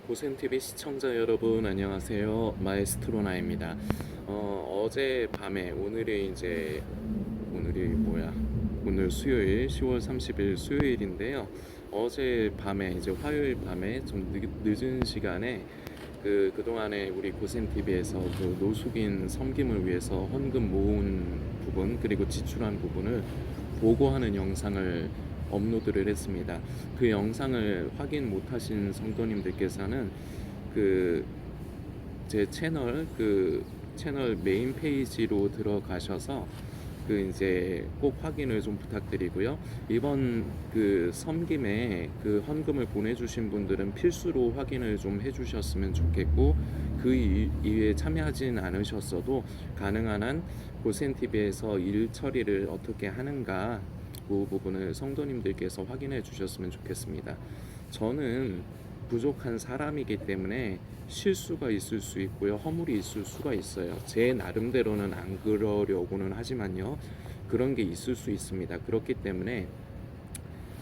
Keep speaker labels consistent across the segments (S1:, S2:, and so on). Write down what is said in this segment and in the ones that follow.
S1: 고센TV 시청자 여러분 안녕하세요. 마에스트로나입니다. 어젯밤에 오늘 수요일 10월 30일 수요일인데요. 어젯밤에 이제 화요일 밤에 좀 늦은 시간에 그동안에 우리 고센TV에서 그 노숙인 섬김을 위해서 헌금 모은 부분 그리고 지출한 부분을 보고하는 영상을 업로드를 했습니다. 그 영상을 확인 못하신 성도님들께서는 그 제 채널 메인 페이지로 들어가셔서 그 이제 꼭 확인을 좀 부탁드리고요. 이번 그 섬김에 그 헌금을 보내주신 분들은 필수로 확인을 좀 해주셨으면 좋겠고, 그 이외에 참여하진 않으셨어도 가능한 한 고센TV에서 일 처리를 어떻게 하는가 그 부분을 성도님들께서 확인해 주셨으면 좋겠습니다. 저는 부족한 사람이기 때문에 실수가 있을 수 있고요, 허물이 있을 수가 있어요. 제 나름대로는 안 그러려고는 하지만요, 그런 게 있을 수 있습니다. 그렇기 때문에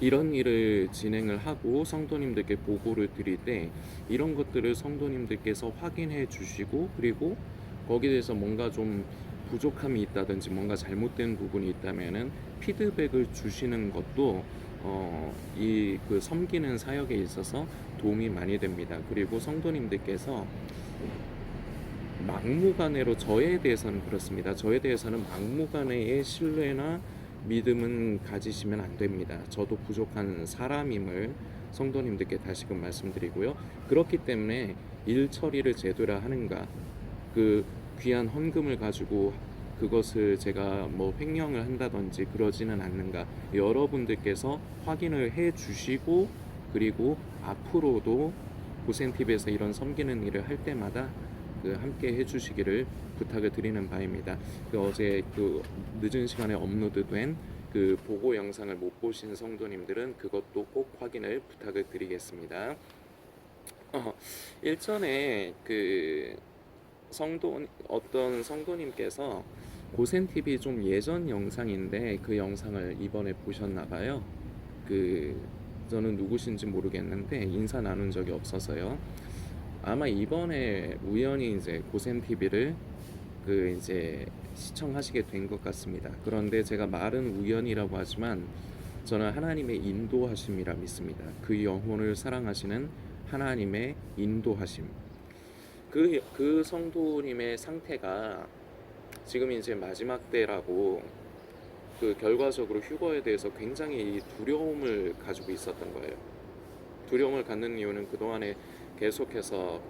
S1: 이런 일을 진행을 하고 성도님들께 보고를 드릴 때 이런 것들을 성도님들께서 확인해 주시고, 그리고 거기에 대해서 뭔가 좀 부족함이 있다든지 뭔가 잘못된 부분이 있다면은 피드백을 주시는 것도 이 그 섬기는 사역에 있어서 도움이 많이 됩니다. 그리고 성도님들께서 막무가내로, 저에 대해서는 그렇습니다. 저에 대해서는 막무가내의 신뢰나 믿음은 가지시면 안 됩니다. 저도 부족한 사람임을 성도님들께 다시금 말씀드리고요. 그렇기 때문에 일 처리를 제대로 하는가, 그 귀한 헌금을 가지고 그것을 제가 뭐 횡령을 한다든지 그러지는 않는가, 여러분들께서 확인을 해 주시고, 그리고 앞으로도 고센TV에서 이런 섬기는 일을 할 때마다 함께 해주시기를 부탁을 드리는 바입니다. 어제 늦은 시간에 업로드된 보고 영상을 못 보신 성도님들은 그것도 꼭 확인을 부탁을 드리겠습니다. 일전에 어떤 성도님께서 고센TV 좀 예전 영상인데 그 영상을 이번에 보셨나봐요. 저는 누구신지 모르겠는데 인사 나눈 적이 없어서요. 아마 이번에 우연히 이제 고센TV를 이제 시청하시게 된 것 같습니다. 그런데 제가 말은 우연이라고 하지만 저는 하나님의 인도하심이라 믿습니다. 그 영혼을 사랑하시는 하나님의 인도하심. 그 성도님의 상태가 지금 이제 마지막 때라고, 결과적으로 휴거에 대해서 굉장히 두려움을 가지고 있었던 거예요. 두려움을 갖는 이유는 그동안에 계속해서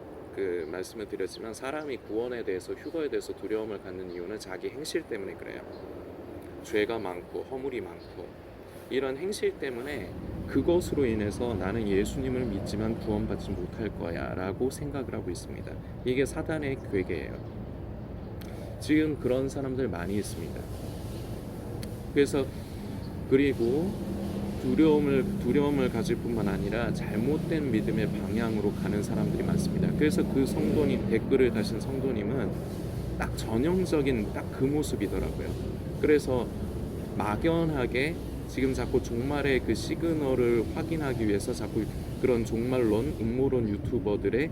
S1: 말씀을 드렸지만, 사람이 구원에 대해서, 휴거에 대해서 두려움을 갖는 이유는 자기 행실 때문에 그래요. 죄가 많고 허물이 많고 이런 행실 때문에, 그것으로 인해서 나는 예수님을 믿지만 구원받지 못할 거야 라고 생각을 하고 있습니다. 이게 사단의 괴계예요. 지금 그런 사람들 많이 있습니다. 그리고 두려움을 가질 뿐만 아니라 잘못된 믿음의 방향으로 가는 사람들이 많습니다. 그래서 그 성도님, 댓글을 다신 성도님은 딱 전형적인 딱 그 모습이더라고요. 그래서 막연하게 지금 자꾸 종말의 그 시그널을 확인하기 위해서 자꾸 그런 종말론, 음모론 유튜버들의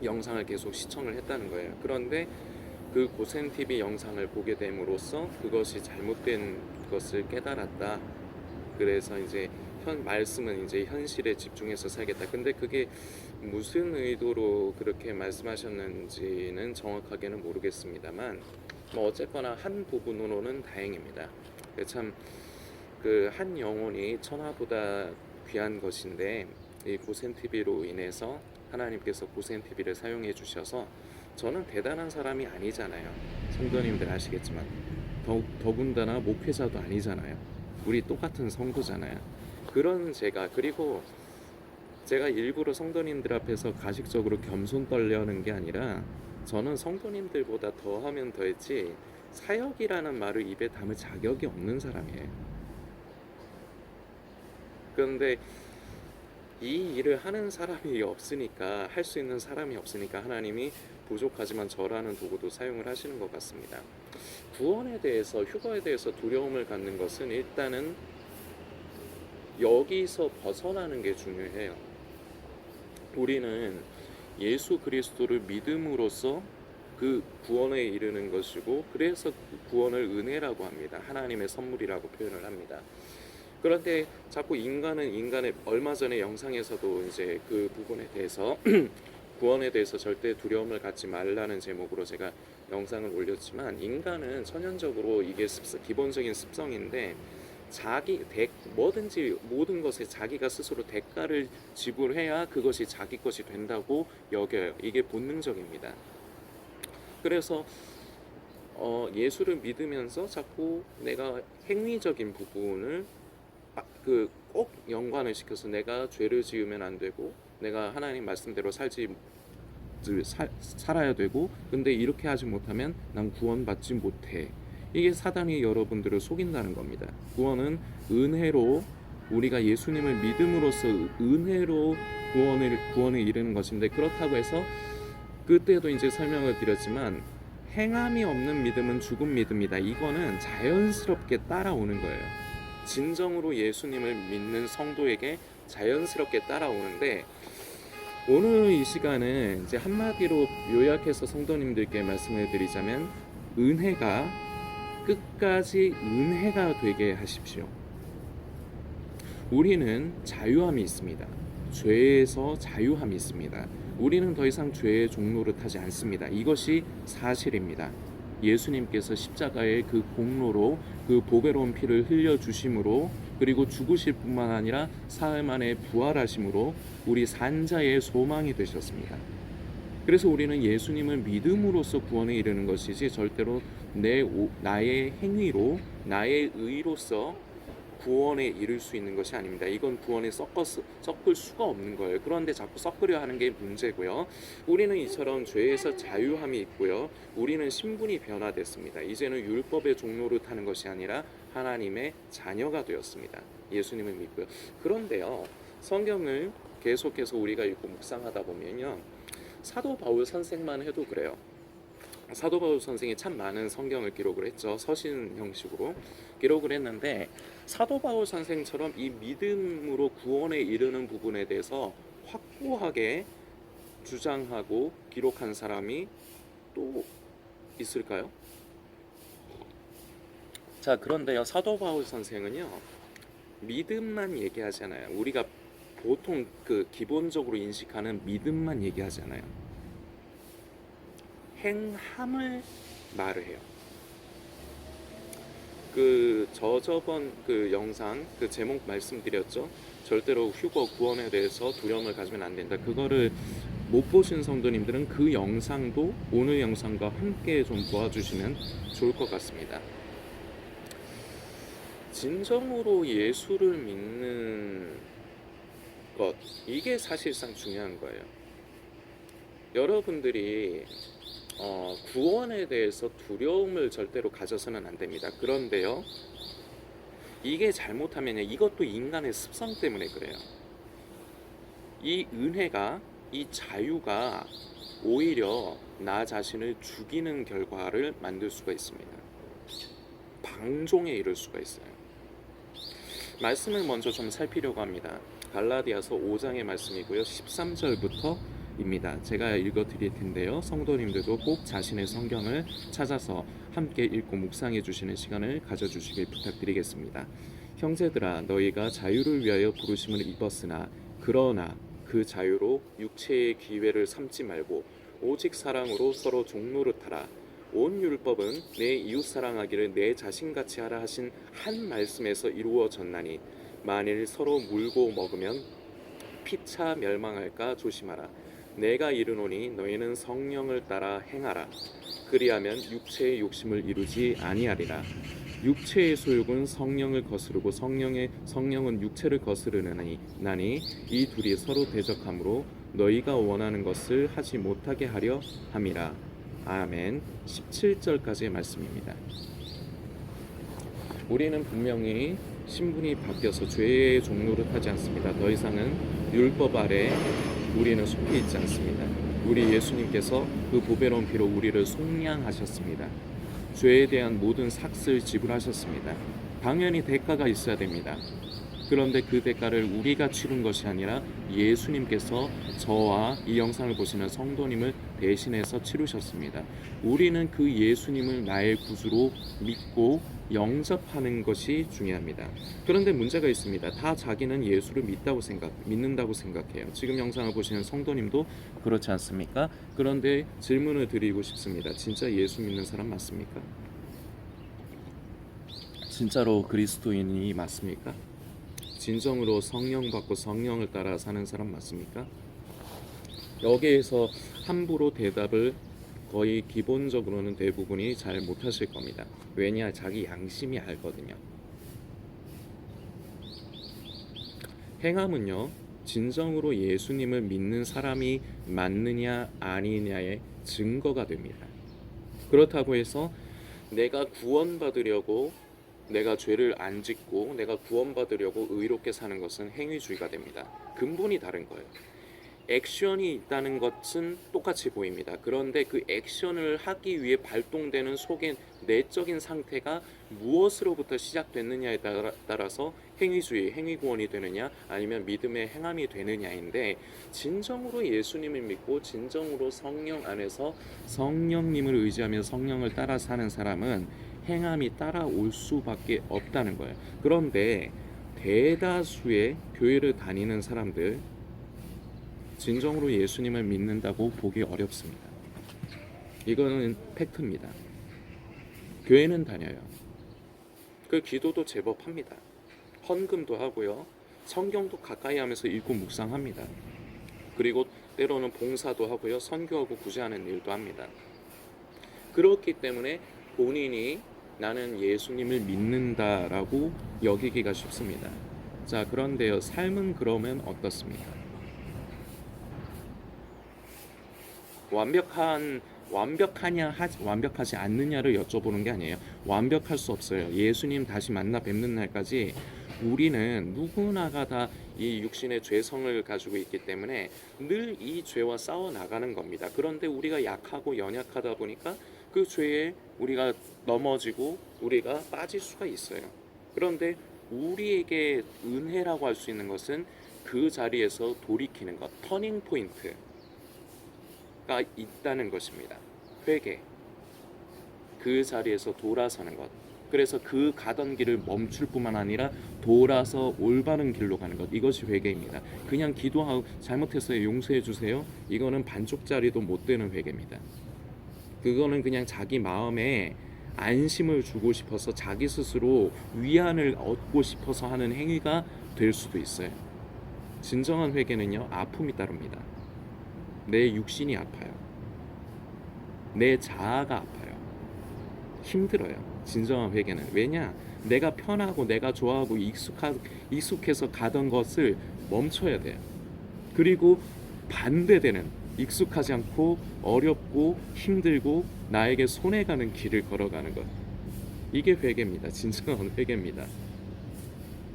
S1: 영상을 계속 시청을 했다는 거예요. 그런데 그 고센TV 영상을 보게 됨으로써 그것이 잘못된 것을 깨달았다. 그래서 이제 말씀은 이제 현실에 집중해서 살겠다. 근데 그게 무슨 의도로 그렇게 말씀하셨는지는 정확하게는 모르겠습니다만, 뭐 어쨌거나 한 부분으로는 다행입니다. 참 한 영혼이 천하보다 귀한 것인데, 이 고센TV로 인해서 하나님께서 고센TV를 사용해 주셔서, 저는 대단한 사람이 아니잖아요. 성도님들 아시겠지만 더군다나 목회자도 아니잖아요. 우리 똑같은 성도잖아요. 그리고 제가 일부러 성도님들 앞에서 가식적으로 겸손 떨려는 게 아니라, 저는 성도님들보다 더하면 더했지 사역이라는 말을 입에 담을 자격이 없는 사람이에요. 그런데 이 일을 하는 사람이 없으니까, 할 수 있는 사람이 없으니까 하나님이 부족하지만 저라는 도구도 사용을 하시는 것 같습니다. 구원에 대해서, 휴거에 대해서 두려움을 갖는 것은 일단은 여기서 벗어나는 게 중요해요. 우리는 예수 그리스도를 믿음으로써 그 구원에 이르는 것이고, 그래서 그 구원을 은혜라고 합니다. 하나님의 선물이라고 표현을 합니다. 그런데 자꾸 인간의 얼마 전에 영상에서도 이제 그 부분에 대해서 구원에 대해서 절대 두려움을 갖지 말라는 제목으로 제가 영상을 올렸지만, 인간은 천연적으로 이게 기본적인 습성인데, 뭐든지 모든 것에 자기가 스스로 대가를 지불해야 그것이 자기 것이 된다고 여겨요. 이게 본능적입니다. 그래서 예수를 믿으면서 자꾸 내가 행위적인 부분을 꼭 연관을 시켜서 내가 죄를 지으면 안 되고, 내가 하나님 말씀대로 살아야 되고, 근데 이렇게 하지 못하면 난 구원받지 못해. 이게 사단이 여러분들을 속인다는 겁니다. 구원은 은혜로, 우리가 예수님을 믿음으로써 은혜로 구원에 이르는 것인데, 그렇다고 해서 그때도 이제 설명을 드렸지만, 행함이 없는 믿음은 죽은 믿음이다. 이거는 자연스럽게 따라오는 거예요. 진정으로 예수님을 믿는 성도에게 자연스럽게 따라오는데, 오늘 이 시간은 이제 한마디로 요약해서 성도님들께 말씀을 드리자면, 은혜가 끝까지 은혜가 되게 하십시오. 우리는 자유함이 있습니다. 죄에서 자유함이 있습니다. 우리는 더 이상 죄의 종로를 타지 않습니다. 이것이 사실입니다. 예수님께서 십자가의 그 공로로 그 보배로운 피를 흘려주심으로, 그리고 죽으실 뿐만 아니라 사흘 만에 부활하심으로 우리 산자의 소망이 되셨습니다. 그래서 우리는 예수님을 믿음으로써 구원에 이르는 것이지, 절대로 나의 행위로, 나의 의로서 구원에 이를 수 있는 것이 아닙니다. 이건 구원에 섞을 수가 없는 거예요. 그런데 자꾸 섞으려 하는 게 문제고요. 우리는 이처럼 죄에서 자유함이 있고요. 우리는 신분이 변화됐습니다. 이제는 율법의 종로를 타는 것이 아니라 하나님의 자녀가 되었습니다. 예수님을 믿고요. 그런데요, 성경을 계속해서 우리가 읽고 묵상하다 보면요, 사도 바울 선생만 해도 그래요. 사도 바울 선생이 참 많은 성경을 기록을 했죠. 서신 형식으로 기록을 했는데, 사도 바울 선생처럼 이 믿음으로 구원에 이르는 부분에 대해서 확고하게 주장하고 기록한 사람이 또 있을까요? 자, 그런데요, 사도 바울 선생은요, 믿음만 얘기하잖아요. 우리가 보통 기본적으로 인식하는 믿음만 얘기하잖아요. 행함을 말을 해요. 저번 영상 제목 말씀드렸죠. 절대로 휴거 구원에 대해서 두려움을 가지면 안 된다. 그거를 못 보신 성도님들은 그 영상도 오늘 영상과 함께 좀 보아주시면 좋을 것 같습니다. 진정으로 예수를 믿는 것, 이게 사실상 중요한 거예요. 여러분들이 구원에 대해서 두려움을 절대로 가져서는 안 됩니다. 그런데요, 이게 잘못하면 이것도 인간의 습성 때문에 그래요. 이 은혜가, 이 자유가 오히려 나 자신을 죽이는 결과를 만들 수가 있습니다. 방종에 이를 수가 있어요. 말씀을 먼저 좀 살피려고 합니다. 갈라디아서 5장의 말씀이고요. 13절부터 입니다. 제가 읽어드릴 텐데요. 성도님들도 꼭 자신의 성경을 찾아서 함께 읽고 묵상해 주시는 시간을 가져주시길 부탁드리겠습니다. 형제들아, 너희가 자유를 위하여 부르심을 입었으나 그러나 그 자유로 육체의 기회를 삼지 말고 오직 사랑으로 서로 종노릇하라. 온 율법은 내 이웃 사랑하기를 내 자신같이 하라 하신 한 말씀에서 이루어졌나니, 만일 서로 물고 먹으면 피차 멸망할까 조심하라. 내가 이르노니 너희는 성령을 따라 행하라. 그리하면 육체의 욕심을 이루지 아니하리라. 육체의 소욕은 성령을 거스르고 성령은 육체를 거스르나니 이 둘이 서로 대적하므로 너희가 원하는 것을 하지 못하게 하려 함이라. 아멘. 17절까지의 말씀입니다. 우리는 분명히 신분이 바뀌어서 죄의 종로를 타지 않습니다. 더 이상은 율법 아래 우리는 속해 있지 않습니다. 우리 예수님께서 그 보배로운 피로 우리를 속량하셨습니다. 죄에 대한 모든 삭을 지불하셨습니다. 당연히 대가가 있어야 됩니다. 그런데 그 대가를 우리가 치른 것이 아니라 예수님께서 저와 이 영상을 보시는 성도님을 대신해서 치르셨습니다. 우리는 그 예수님을 나의 구주로 믿고 영접하는 것이 중요합니다. 그런데 문제가 있습니다. 다 자기는 예수를 믿는다고 생각해요. 지금 영상을 보시는 성도님도 그렇지 않습니까? 그런데 질문을 드리고 싶습니다. 진짜 예수 믿는 사람 맞습니까? 진짜로 그리스도인이 맞습니까? 진정으로 성령 받고 성령을 따라 사는 사람 맞습니까? 여기에서 함부로 대답을 거의 기본적으로는 대부분이 잘 못하실 겁니다. 왜냐? 자기 양심이 알거든요. 행함은요, 진정으로 예수님을 믿는 사람이 맞느냐 아니냐의 증거가 됩니다. 그렇다고 해서 내가 구원받으려고 내가 죄를 안 짓고 내가 구원받으려고 의롭게 사는 것은 행위주의가 됩니다. 근본이 다른 거예요. 액션이 있다는 것은 똑같이 보입니다. 그런데 그 액션을 하기 위해 발동되는 속의 내적인 상태가 무엇으로부터 시작됐느냐에 따라서 행위주의, 행위구원이 되느냐 아니면 믿음의 행함이 되느냐인데, 진정으로 예수님을 믿고 진정으로 성령 안에서 성령님을 의지하며 성령을 따라 사는 사람은 행함이 따라올 수밖에 없다는 거예요. 그런데 대다수의 교회를 다니는 사람들, 진정으로 예수님을 믿는다고 보기 어렵습니다. 이거는 팩트입니다. 교회는 다녀요. 그 기도도 제법 합니다. 헌금도 하고요. 성경도 가까이 하면서 읽고 묵상합니다. 그리고 때로는 봉사도 하고요. 선교하고 구제하는 일도 합니다. 그렇기 때문에 본인이 나는 예수님을 믿는다라고 여기기가 쉽습니다. 자, 그런데요, 삶은 그러면 어떻습니까? 완벽하지 않느냐를 여쭤보는 게 아니에요. 완벽할 수 없어요. 예수님 다시 만나 뵙는 날까지 우리는 누구나가 다 이 육신의 죄성을 가지고 있기 때문에 늘 이 죄와 싸워 나가는 겁니다. 그런데 우리가 약하고 연약하다 보니까 그 죄에 우리가 넘어지고 우리가 빠질 수가 있어요. 그런데 우리에게 은혜라고 할 수 있는 것은 그 자리에서 돌이키는 것, 터닝 포인트 가 있다는 것입니다. 회개, 그 자리에서 돌아서는 것. 그래서 그 가던 길을 멈출 뿐만 아니라 돌아서 올바른 길로 가는 것, 이것이 회개입니다. 그냥 기도하고 잘못했어요, 용서해 주세요, 이거는 반쪽짜리도 못 되는 회개입니다. 그거는 그냥 자기 마음에 안심을 주고 싶어서 자기 스스로 위안을 얻고 싶어서 하는 행위가 될 수도 있어요. 진정한 회개는요, 아픔이 따릅니다. 내 육신이 아파요. 내 자아가 아파요. 힘들어요. 진정한 회개는. 왜냐? 내가 편하고 내가 좋아하고 익숙해서 가던 것을 멈춰야 돼요. 그리고 반대되는, 익숙하지 않고 어렵고 힘들고 나에게 손해가는 길을 걸어가는 것. 이게 회개입니다. 진정한 회개입니다.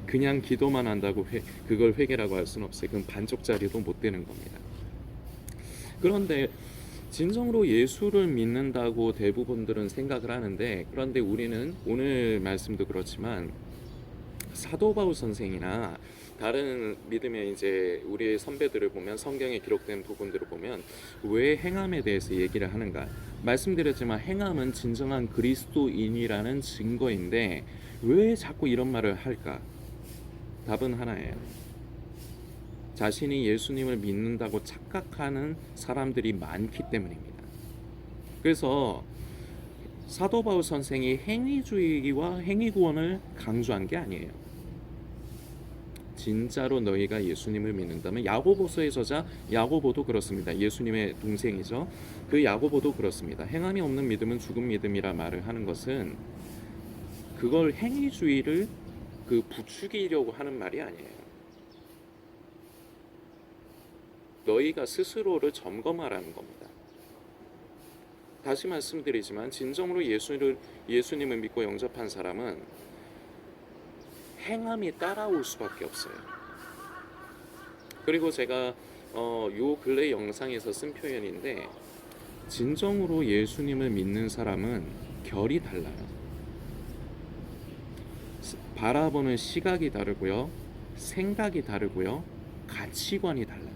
S1: 그냥 기도만 한다고 그걸 회개라고 할 수는 없어요. 그건 반쪽짜리도 못 되는 겁니다. 그런데 진정으로 예수를 믿는다고 대부분들은 생각을 하는데, 그런데 우리는 오늘 말씀도 그렇지만 사도 바울 선생이나 다른 믿음의 이제 우리의 선배들을 보면, 성경에 기록된 부분들을 보면 왜 행함에 대해서 얘기를 하는가? 말씀드렸지만 행함은 진정한 그리스도인이라는 증거인데 왜 자꾸 이런 말을 할까? 답은 하나예요. 자신이 예수님을 믿는다고 착각하는 사람들이 많기 때문입니다. 그래서 사도 바울 선생이 행위주의와 행위구원을 강조한 게 아니에요. 진짜로 너희가 예수님을 믿는다면, 야고보서의 저자 야고보도 그렇습니다. 예수님의 동생이죠. 그 야고보도 그렇습니다. 행함이 없는 믿음은 죽은 믿음이라 말을 하는 것은 그걸 행위주의를 부추기려고 하는 말이 아니에요. 너희가 스스로를 점검하라는 겁니다. 다시 말씀드리지만 진정으로 예수님을 믿고 영접한 사람은 행함이 따라올 수밖에 없어요. 그리고 제가 요 근래 영상에서 쓴 표현인데, 진정으로 예수님을 믿는 사람은 결이 달라요. 바라보는 시각이 다르고요. 생각이 다르고요. 가치관이 달라요.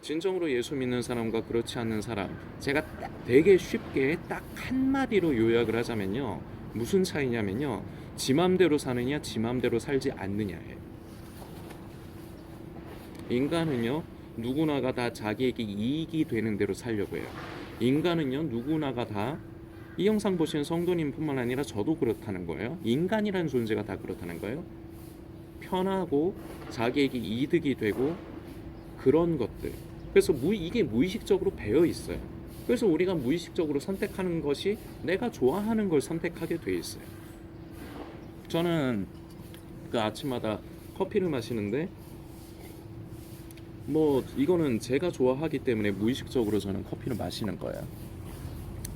S1: 진정으로 예수 믿는 사람과 그렇지 않는 사람, 제가 되게 쉽게 딱 한마디로 요약을 하자면요. 무슨 차이냐면요. 지 맘대로 사느냐, 지 맘대로 살지 않느냐예요. 인간은요, 누구나가 다 자기에게 이익이 되는 대로 살려고 해요. 인간은요, 누구나가 다 이 영상 보시는 성도님뿐만 아니라 저도 그렇다는 거예요. 인간이라는 존재가 다 그렇다는 거예요. 편하고 자기에게 이득이 되고 그런 것들. 그래서 이게 무의식적으로 배어 있어요. 그래서 우리가 무의식적으로 선택하는 것이 내가 좋아하는 걸 선택하게 돼 있어요. 저는 그 아침마다 커피를 마시는데 이거는 제가 좋아하기 때문에 무의식적으로 저는 커피를 마시는 거예요.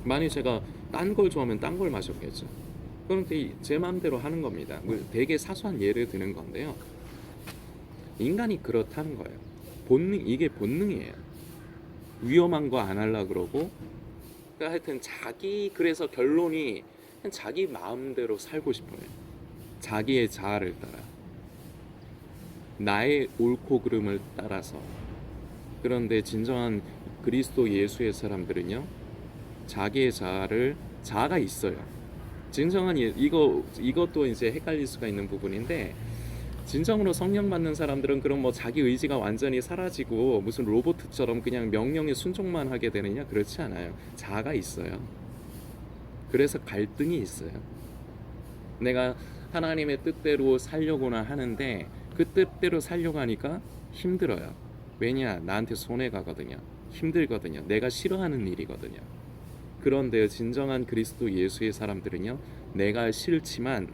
S1: 만약 제가 딴 걸 좋아하면 딴 걸 마셨겠죠. 그런데 제 마음대로 하는 겁니다. 되게 사소한 예를 드는 건데요. 인간이 그렇다는 거예요. 이게 본능이에요. 위험한 거 안 하려고 그러고, 그러니까 하여튼 그래서 결론이 자기 마음대로 살고 싶어요. 자기의 자아를 따라, 나의 옳고 그름을 따라서. 그런데 진정한 그리스도 예수의 사람들은요, 자기의 자아가 있어요. 진정한 이것도 이제 헷갈릴 수가 있는 부분인데, 진정으로 성령 받는 사람들은 그럼 자기 의지가 완전히 사라지고 무슨 로봇처럼 그냥 명령에 순종만 하게 되느냐? 그렇지 않아요. 자아가 있어요. 그래서 갈등이 있어요. 내가 하나님의 뜻대로 살려고는 하는데 그 뜻대로 살려고 하니까 힘들어요. 왜냐? 나한테 손해 가거든요. 힘들거든요. 내가 싫어하는 일이거든요. 그런데 진정한 그리스도 예수의 사람들은요, 내가 싫지만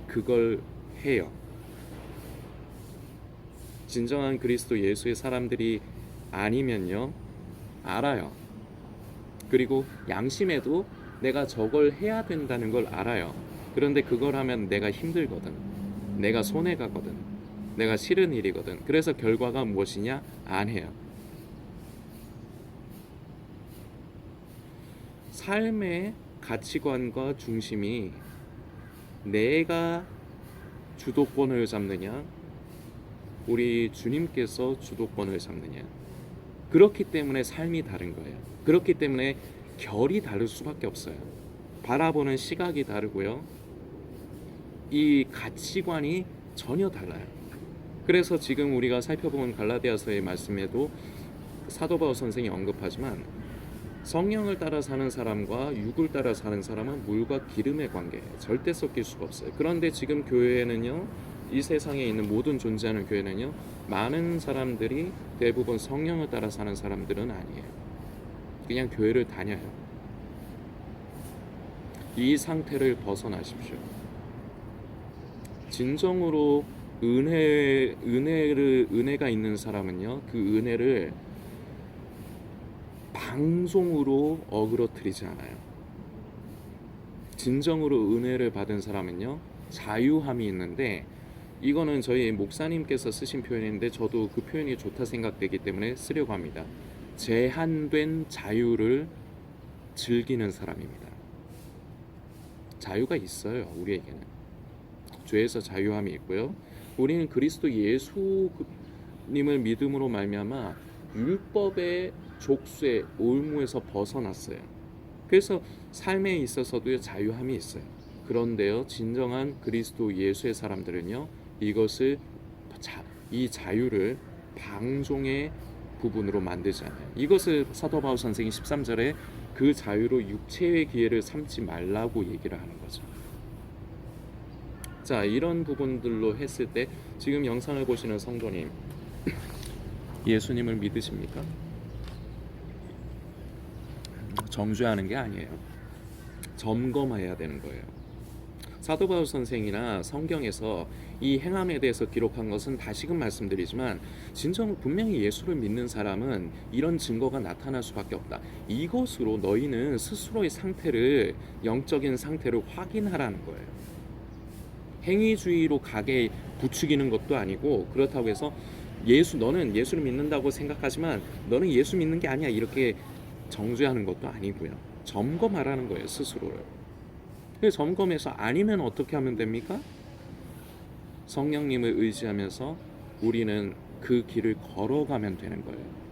S1: 그걸 해요. 진정한 그리스도 예수의 사람들이 아니면요, 알아요. 그리고 양심에도 내가 저걸 해야 된다는 걸 알아요. 그런데 그걸 하면 내가 힘들거든. 내가 손해가거든. 내가 싫은 일이거든. 그래서 결과가 무엇이냐? 안 해요. 삶의 가치관과 중심이 내가 주도권을 잡느냐, 우리 주님께서 주도권을 잡느냐. 그렇기 때문에 삶이 다른 거예요. 그렇기 때문에 결이 다를 수밖에 없어요. 바라보는 시각이 다르고요. 이 가치관이 전혀 달라요. 그래서 지금 우리가 살펴본 갈라디아서의 말씀에도 사도 바울 선생이 언급하지만 성령을 따라 사는 사람과 육을 따라 사는 사람은 물과 기름의 관계예요. 절대 섞일 수가 없어요. 그런데 지금 교회는요, 이 세상에 있는 모든 존재하는 교회는요, 많은 사람들이 대부분 성령을 따라 사는 사람들은 아니에요. 그냥 교회를 다녀요. 이 상태를 벗어나십시오. 진정으로 은혜가 있는 사람은요, 그 은혜를 방송으로 어그러뜨리지 않아요. 진정으로 은혜를 받은 사람은요, 자유함이 있는데, 이거는 저희 목사님께서 쓰신 표현인데 저도 그 표현이 좋다 생각되기 때문에 쓰려고 합니다. 제한된 자유를 즐기는 사람입니다. 자유가 있어요. 우리에게는 죄에서 자유함이 있고요. 우리는 그리스도 예수님을 믿음으로 말미암아 율법의 족쇄, 올무에서 벗어났어요. 그래서 삶에 있어서도 자유함이 있어요. 그런데요, 진정한 그리스도 예수의 사람들은요, 이 자유를 방종의 부분으로 만들지 않아요. 이것을 사도 바울 선생이 13절에 그 자유로 육체의 기회를 삼지 말라고 얘기를 하는 거죠. 자, 이런 부분들로 했을 때 지금 영상을 보시는 성도님, 예수님을 믿으십니까? 정죄하는 게 아니에요. 점검해야 되는 거예요. 사도 바울 선생이나 성경에서 이 행함에 대해서 기록한 것은 다시금 말씀드리지만 진정 분명히 예수를 믿는 사람은 이런 증거가 나타날 수밖에 없다. 이것으로 너희는 스스로의 상태를, 영적인 상태를 확인하라는 거예요. 행위주의로 가게 부추기는 것도 아니고, 그렇다고 해서 너는 예수를 믿는다고 생각하지만 너는 예수 믿는 게 아니야, 이렇게 정죄하는 것도 아니고요. 점검하라는 거예요, 스스로를. 점검해서 아니면 어떻게 하면 됩니까? 성령님을 의지하면서 우리는 그 길을 걸어가면 되는 거예요.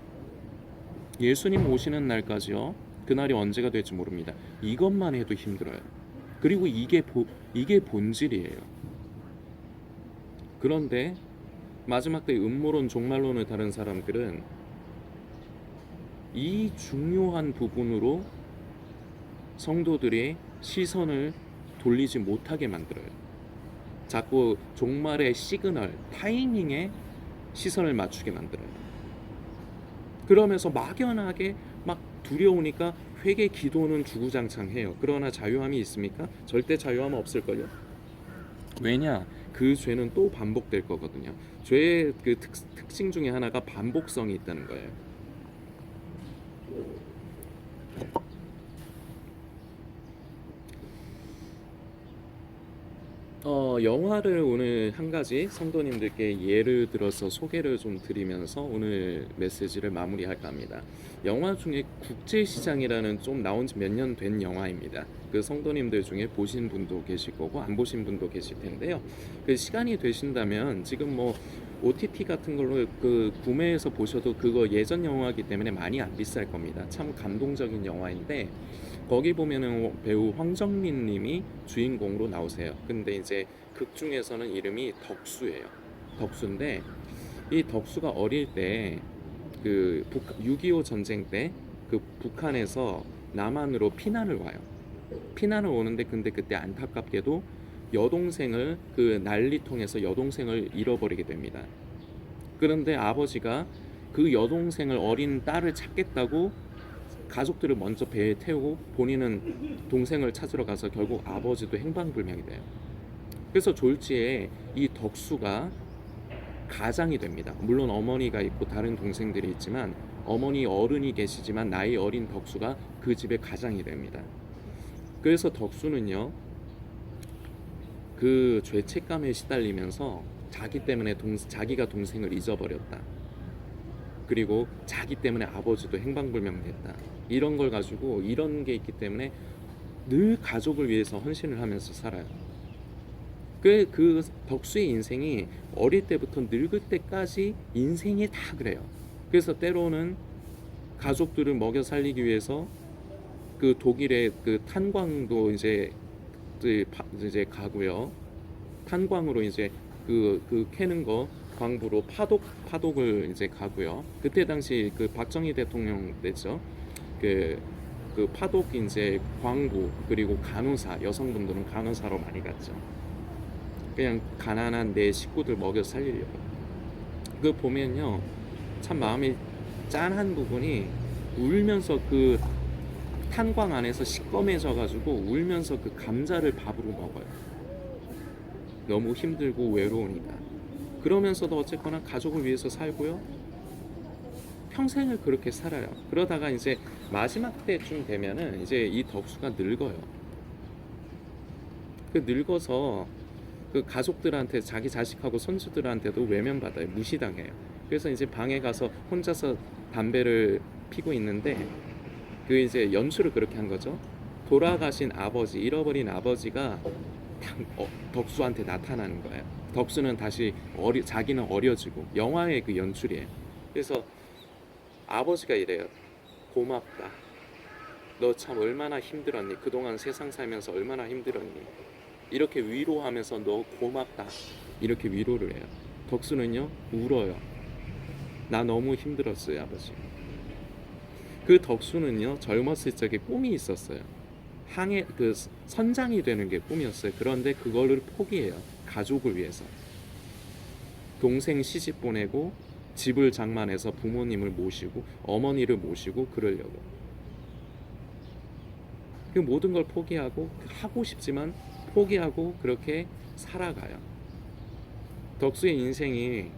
S1: 예수님 오시는 날까지요. 그날이 언제가 될지 모릅니다. 이것만 해도 힘들어요. 그리고 이게 본질이에요. 그런데 마지막 때 음모론, 종말론을 다른 사람들은 이 중요한 부분으로 성도들의 시선을 돌리지 못하게 만들어요. 자꾸 종말의 시그널, 타이밍에 시선을 맞추게 만들어요. 그러면서 막연하게 막 두려우니까 회개 기도는 주구장창해요. 그러나 자유함이 있습니까? 절대 자유함은 없을걸요. 왜냐? 그 죄는 또 반복될 거거든요. 죄의 그 특징 중에 하나가 반복성이 있다는 거예요. 영화를 오늘 한 가지 성도님들께 예를 들어서 소개를 좀 드리면서 오늘 메시지를 마무리할까 합니다. 영화 중에 국제시장이라는 좀 나온 지 몇 년 된 영화입니다. 그 성도님들 중에 보신 분도 계실 거고 안 보신 분도 계실 텐데요. 그 시간이 되신다면 지금 뭐 OTT 같은 걸로 그 구매해서 보셔도 그거 예전 영화이기 때문에 많이 안 비쌀 겁니다. 참 감동적인 영화인데 거기 보면은 배우 황정민 님이 주인공으로 나오세요. 근데 이제 극 중에서는 이름이 덕수예요. 덕수인데 이 덕수가 어릴 때 그 6.25 전쟁 때 그 북한에서 남한으로 피난을 와요. 피난을 오는데 근데 그때 안타깝게도 여동생을 그 난리통에서 여동생을 잃어버리게 됩니다. 그런데 아버지가 그 여동생을 어린 딸을 찾겠다고 가족들을 먼저 배에 태우고 본인은 동생을 찾으러 가서 결국 아버지도 행방불명이 돼요. 그래서 졸지에 이 덕수가 가장이 됩니다. 물론 어머니가 있고 다른 동생들이 있지만 어머니 어른이 계시지만 나이 어린 덕수가 그 집의 가장이 됩니다. 그래서 덕수는요 그 죄책감에 시달리면서 자기 때문에 자기가 동생을 잊어버렸다. 그리고 자기 때문에 아버지도 행방불명됐다. 이런 걸 가지고 이런 게 있기 때문에 늘 가족을 위해서 헌신을 하면서 살아요. 그 덕수의 인생이 어릴 때부터 늙을 때까지 인생이 다 그래요. 그래서 때로는 가족들을 먹여 살리기 위해서 그 독일의 그 탄광도 이제 가고요. 탄광으로 이제 그 캐는 거 광부로 파독을 이제 가고요. 그때 당시 그 박정희 대통령 때죠. 그 파독 이제 광부 그리고 간호사 여성분들은 간호사로 많이 갔죠. 그냥 가난한 내 식구들 먹여 살리려고. 그 보면요 참 마음이 짠한 부분이 울면서 그 탄광 안에서 시꺼매져 가지고 울면서 그 감자를 밥으로 먹어요. 너무 힘들고 외로우니까. 그러면서도 어쨌거나 가족을 위해서 살고요. 평생을 그렇게 살아요. 그러다가 이제 마지막 때쯤 되면은 이제 이 덕수가 늙어요. 그 늙어서 그 가족들한테 자기 자식하고 손주들한테도 외면받아요. 무시당해요. 그래서 이제 방에 가서 혼자서 담배를 피고 있는데 그 이제 연출을 그렇게 한 거죠. 돌아가신 아버지, 잃어버린 아버지가 덕수한테 나타나는 거예요. 덕수는 다시 자기는 어려지고 영화의 그 연출이에요. 그래서 아버지가 이래요. 고맙다. 너 참 얼마나 힘들었니? 그동안 세상 살면서 얼마나 힘들었니? 이렇게 위로하면서 너 고맙다. 이렇게 위로를 해요. 덕수는요 울어요. 나 너무 힘들었어요, 아버지. 그 덕수는요 젊었을 적에 꿈이 있었어요. 그 선장이 되는 게 꿈이었어요. 그런데 그거를 포기해요. 가족을 위해서. 동생 시집 보내고 집을 장만해서 부모님을 모시고 어머니를 모시고 그러려고. 그 모든 걸 포기하고 하고 싶지만 포기하고 그렇게 살아가요. 덕수의 인생이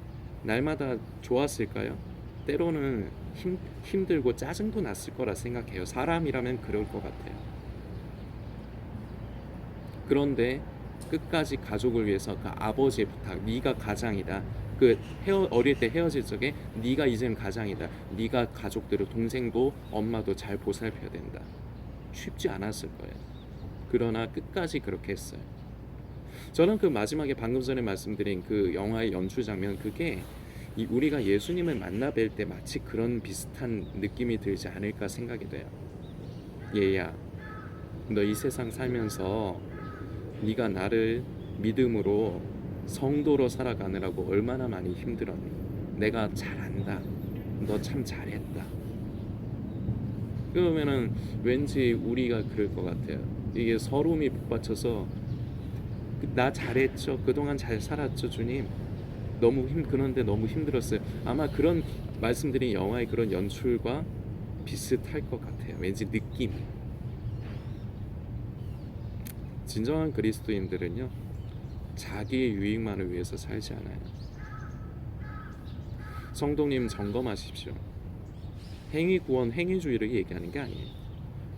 S1: 날마다 좋았을까요? 때로는 힘들고 짜증도 났을 거라 생각해요. 사람이라면 그럴 것 같아요. 그런데 끝까지 가족을 위해서 그 아버지의 부탁, 네가 가장이다. 어릴 때 헤어질 적에 네가 이젠 가장이다. 네가 가족들을 동생도 엄마도 잘 보살펴야 된다. 쉽지 않았을 거예요. 그러나 끝까지 그렇게 했어요. 저는 그 마지막에 방금 전에 말씀드린 그 영화의 연출 장면, 그게 우리가 예수님을 만나 뵐 때 마치 그런 비슷한 느낌이 들지 않을까 생각이 돼요. 얘야, 너 이 세상 살면서 네가 나를 믿음으로 성도로 살아가느라고 얼마나 많이 힘들었니? 내가 잘 안다. 너 참 잘했다. 그러면은 왠지 우리가 그럴 것 같아요. 이게 서름이 북받쳐서 나 잘했죠. 그동안 잘 살았죠, 주님. 그런데 너무 힘들었어요. 아마 그런 말씀드린 영화의 그런 연출과 비슷할 것 같아요. 왠지 느낌이. 진정한 그리스도인들은요, 자기의 유익만을 위해서 살지 않아요. 성도님 점검하십시오. 행위 구원, 행위주의를 얘기하는 게 아니에요.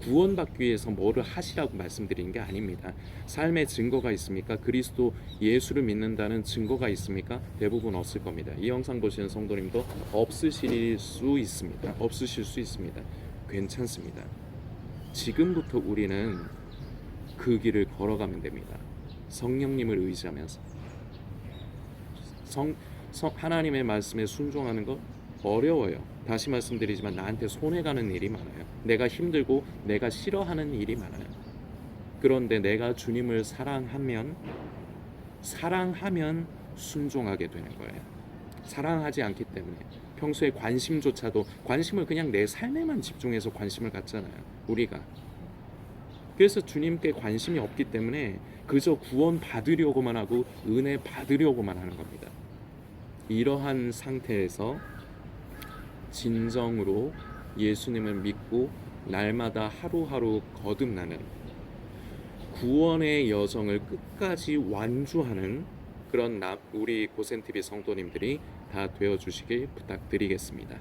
S1: 구원받기 위해서 뭐를 하시라고 말씀드리는 게 아닙니다. 삶의 증거가 있습니까? 그리스도 예수를 믿는다는 증거가 있습니까? 대부분 없을 겁니다. 이 영상 보시는 성도님도 없으실 수 있습니다. 괜찮습니다. 지금부터 우리는 그 길을 걸어가면 됩니다. 성령님을 의지하면서 하나님의 말씀에 순종하는 것 어려워요. 다시 말씀드리지만 나한테 손해가는 일이 많아요. 내가 힘들고 내가 싫어하는 일이 많아요. 그런데 내가 주님을 사랑하면 순종하게 되는 거예요. 사랑하지 않기 때문에 평소에 관심을 그냥 내 삶에만 집중해서 관심을 갖잖아요, 우리가. 그래서 주님께 관심이 없기 때문에 그저 구원 받으려고만 하고 은혜 받으려고만 하는 겁니다. 이러한 상태에서 진정으로 예수님을 믿고 날마다 하루하루 거듭나는 구원의 여정을 끝까지 완주하는 그런 우리 고센TV 성도님들이 다 되어주시길 부탁드리겠습니다.